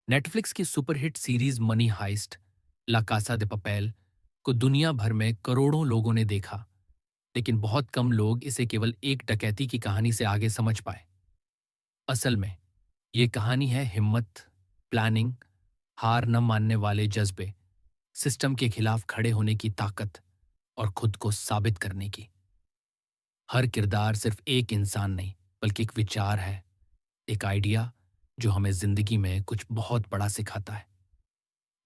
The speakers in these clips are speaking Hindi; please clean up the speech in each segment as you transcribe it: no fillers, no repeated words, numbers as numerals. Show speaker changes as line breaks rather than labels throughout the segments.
नेटफ्लिक्स की सुपरहिट सीरीज मनी हाइस्ट ला कासा दे पपेल को दुनिया भर में करोड़ों लोगों ने देखा, लेकिन बहुत कम लोग इसे केवल एक डकैती की कहानी से आगे समझ पाए। असल में ये कहानी है हिम्मत, प्लानिंग, हार न मानने वाले जज्बे, सिस्टम के खिलाफ खड़े होने की ताकत और खुद को साबित करने की। हर किरदार सिर्फ एक इंसान नहीं, बल्कि एक विचार है, एक आइडिया जो हमें जिंदगी में कुछ बहुत बड़ा सिखाता है।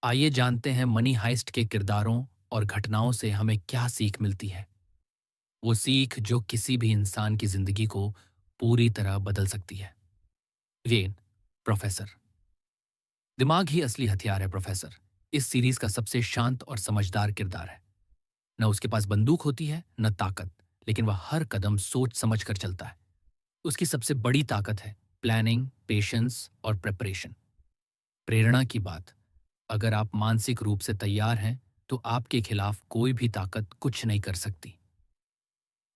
आइए जानते हैं मनी हाइस्ट के किरदारों और घटनाओं से हमें क्या सीख मिलती है। वो सीख जो किसी भी इंसान की जिंदगी को पूरी तरह बदल सकती है। When, professor. दिमाग ही असली हथियार है। प्रोफेसर इस सीरीज का सबसे शांत और समझदार किरदार है। न उसके पास बंदूक होती है न ताकत, लेकिन वह हर कदम सोच समझ कर चलता है। उसकी सबसे बड़ी ताकत है प्लानिंग, पेशेंस और प्रेपरेशन। प्रेरणा की बात, अगर आप मानसिक रूप से तैयार हैं तो आपके खिलाफ कोई भी ताकत कुछ नहीं कर सकती।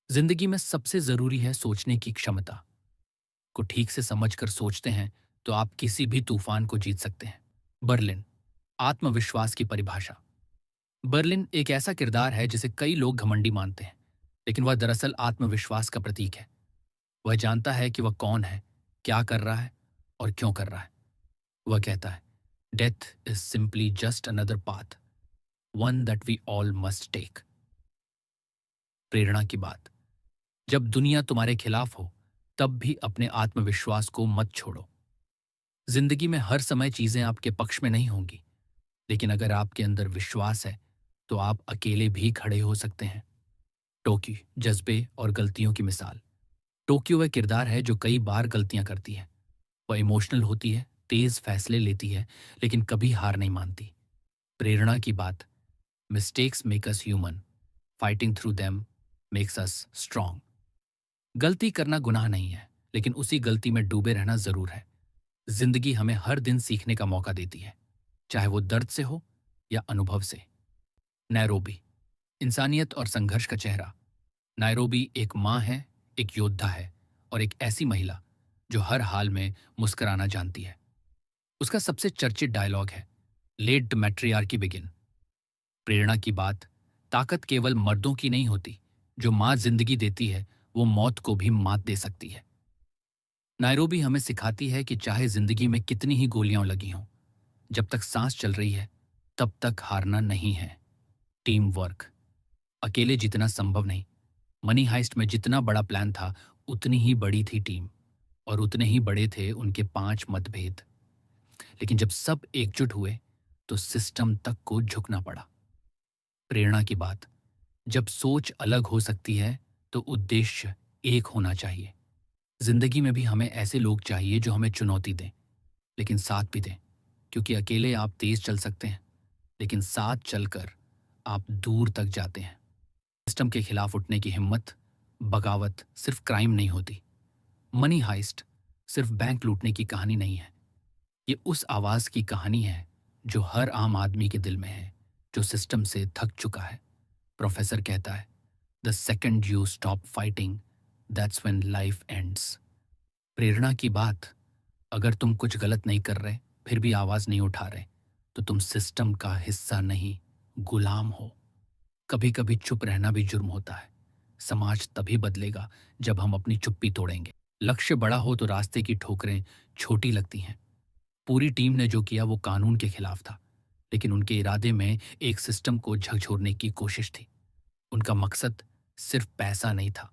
जिंदगी में सबसे जरूरी है सोचने की क्षमता। को ठीक से समझकर सोचते हैं तो आप किसी भी तूफान को जीत सकते हैं। बर्लिन, आत्मविश्वास की परिभाषा। बर्लिन एक ऐसा किरदार है जिसे कई लोग घमंडी मानते हैं, लेकिन वह दरअसल आत्मविश्वास का प्रतीक है। वह जानता है कि वह कौन है, क्या कर रहा है और क्यों कर रहा है। वह कहता है, death is simply just another path, one that we all must take. प्रेरणा की बात, जब दुनिया तुम्हारे खिलाफ हो तब भी अपने आत्मविश्वास को मत छोड़ो। जिंदगी में हर समय चीजें आपके पक्ष में नहीं होंगी, लेकिन अगर आपके अंदर विश्वास है तो आप अकेले भी खड़े हो सकते हैं। टोक्यो, जज्बे और गलतियों की मिसाल। टोक्यो वह किरदार है जो कई बार गलतियां करती है। वह इमोशनल होती है, तेज फैसले लेती है, लेकिन कभी हार नहीं मानती। प्रेरणा की बात, mistakes make us human, fighting through them makes us strong. गलती करना गुनाह नहीं है, लेकिन उसी गलती में डूबे रहना जरूर है। जिंदगी हमें हर दिन सीखने का मौका देती है, चाहे वो दर्द से हो या अनुभव से। नैरोबी, इंसानियत और संघर्ष का चेहरा। नायरोबी एक माँ है, एक योद्धा है और एक ऐसी महिला जो हर हाल में मुस्कुराना जानती है। उसका सबसे चर्चित डायलॉग है, लेट द मैट्रियार्की बिगिन। प्रेरणा की बात, ताकत केवल मर्दों की नहीं होती। जो माँ जिंदगी देती है वो मौत को भी मात दे सकती है। नायरोबी हमें सिखाती है कि चाहे जिंदगी में कितनी ही गोलियां लगी हों, जब तक सांस चल रही है तब तक हारना नहीं है। टीम वर्क, अकेले जीतना संभव नहीं। मनी हाइस्ट में जितना बड़ा प्लान था उतनी ही बड़ी थी टीम, और उतने ही बड़े थे उनके 5 मतभेद। लेकिन जब सब एकजुट हुए तो सिस्टम तक को झुकना पड़ा। प्रेरणा की बात, जब सोच अलग हो सकती है तो उद्देश्य एक होना चाहिए। जिंदगी में भी हमें ऐसे लोग चाहिए जो हमें चुनौती दें, लेकिन साथ भी दें, क्योंकि अकेले आप तेज चल सकते हैं, लेकिन साथ चलकर आप दूर तक जाते हैं। सिस्टम के खिलाफ उठने की हिम्मत, बगावत सिर्फ क्राइम नहीं होती। मनी हाइस्ट सिर्फ बैंक लूटने की कहानी नहीं है। ये उस आवाज की कहानी है जो हर आम आदमी के दिल में है, जो सिस्टम से थक चुका है। प्रोफेसर कहता है, the second you stop fighting, that's when life ends. प्रेरणा की बात, अगर तुम कुछ गलत नहीं कर रहे फिर भी आवाज नहीं उठा रहे तो तुम सिस्टम का हिस्सा नहीं, गुलाम हो। कभी कभी चुप रहना भी जुर्म होता है। समाज तभी बदलेगा जब हम अपनी चुप्पी तोड़ेंगे। लक्ष्य बड़ा हो तो रास्ते की ठोकरें छोटी लगती हैं। पूरी टीम ने जो किया वो कानून के खिलाफ था, लेकिन उनके इरादे में एक सिस्टम को झकझोरने की कोशिश थी। उनका मकसद सिर्फ पैसा नहीं था,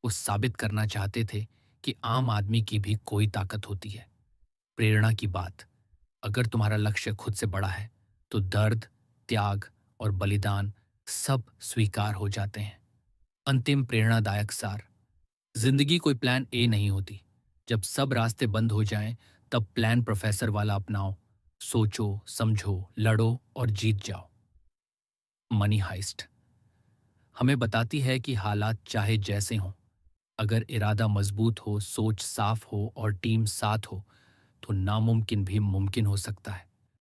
वो साबित करना चाहते थे कि आम आदमी की भी कोई ताकत होती है। प्रेरणा की बात, अगर तुम्हारा लक्ष्य खुद से बड़ा है तो दर्द, त्याग और बलिदान सब स्वीकार हो जाते हैं। अंतिम प्रेरणादायक सार, जिंदगी कोई प्लान ए नहीं होती। जब सब रास्ते बंद हो जाएं तब प्लान प्रोफेसर वाला अपनाओ। सोचो, समझो, लड़ो और जीत जाओ। मनी हाइस्ट हमें बताती है कि हालात चाहे जैसे हों, अगर इरादा मजबूत हो, सोच साफ हो और टीम साथ हो तो नामुमकिन भी मुमकिन हो सकता है।